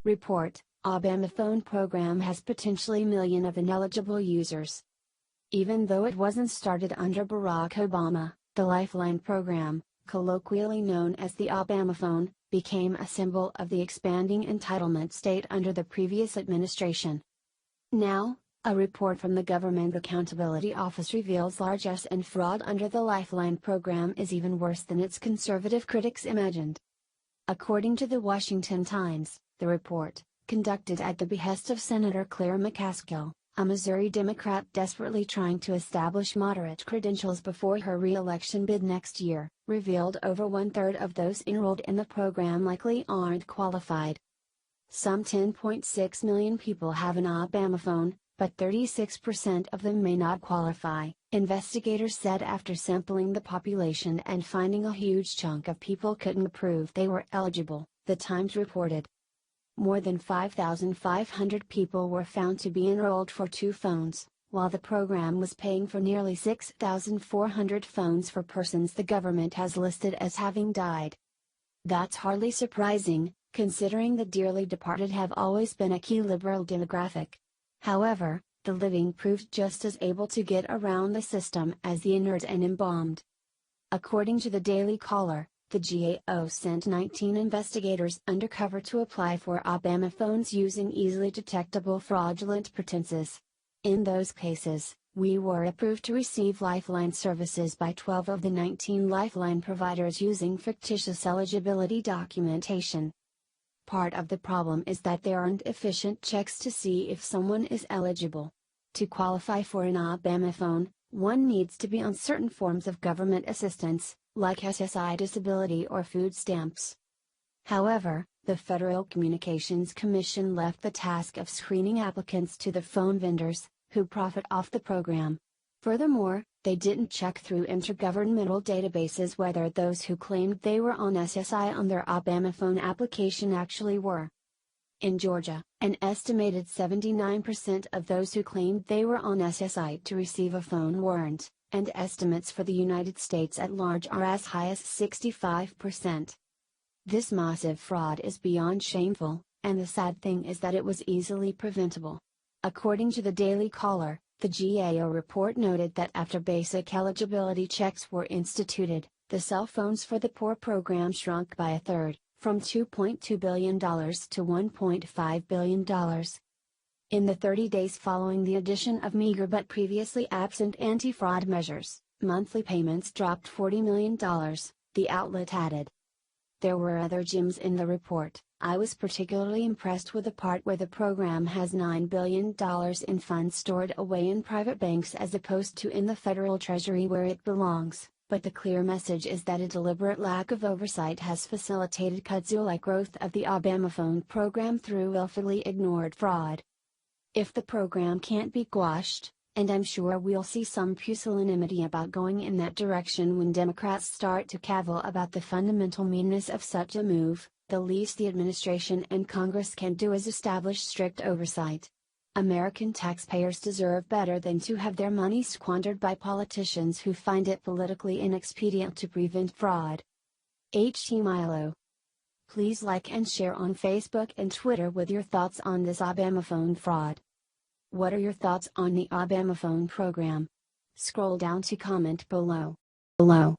Report: Obamaphone program has potentially million of ineligible users. Even though it wasn't started under Barack Obama, the Lifeline program, colloquially known as the Obamaphone, became a symbol of the expanding entitlement state under the previous administration. Now, a report from the Government Accountability Office reveals largesse and fraud under the Lifeline program is even worse than its conservative critics imagined. According to the Washington Times, the report, conducted at the behest of Senator Claire McCaskill, a Missouri Democrat desperately trying to establish moderate credentials before her re-election bid next year, revealed over one-third of those enrolled in the program likely aren't qualified. Some 10.6 million people have an Obamaphone, but 36% of them may not qualify, investigators said after sampling the population and finding a huge chunk of people couldn't prove they were eligible, the Times reported. More than 5,500 people were found to be enrolled for 2 phones, while the program was paying for nearly 6,400 phones for persons the government has listed as having died. That's hardly surprising, considering the dearly departed have always been a key liberal demographic. However, the living proved just as able to get around the system as the inert and embalmed. According to the Daily Caller, the GAO sent 19 investigators undercover to apply for Obamaphones using easily detectable fraudulent pretenses. In those cases, we were approved to receive Lifeline services by 12 of the 19 Lifeline providers using fictitious eligibility documentation. Part of the problem is that there aren't efficient checks to see if someone is eligible. To qualify for an Obamaphone, one needs to be on certain forms of government assistance, like SSI disability or food stamps. However, the Federal Communications Commission left the task of screening applicants to the phone vendors, who profit off the program. Furthermore, they didn't check through intergovernmental databases whether those who claimed they were on SSI on their Obamaphone application actually were. In Georgia, an estimated 79% of those who claimed they were on SSI to receive a phone weren't, and estimates for the United States at large are as high as 65%. This massive fraud is beyond shameful, and the sad thing is that it was easily preventable. According to the Daily Caller, the GAO report noted that after basic eligibility checks were instituted, the cell phones for the poor program shrunk by a third, from $2.2 billion to $1.5 billion. In the 30 days following the addition of meager but previously absent anti-fraud measures, monthly payments dropped $40 million, the outlet added. There were other gems in the report. I was particularly impressed with the part where the program has $9 billion in funds stored away in private banks as opposed to in the federal treasury where it belongs, but the clear message is that a deliberate lack of oversight has facilitated kudzu-like growth of the Obamaphone program through willfully ignored fraud. If the program can't be quashed, and I'm sure we'll see some pusillanimity about going in that direction when Democrats start to cavil about the fundamental meanness of such a move, the least the administration and Congress can do is establish strict oversight. American taxpayers deserve better than to have their money squandered by politicians who find it politically inexpedient to prevent fraud. H.T. Milo. Please like and share on Facebook and Twitter with your thoughts on this Obamaphone fraud. What are your thoughts on the Obamaphone program? Scroll down to comment below.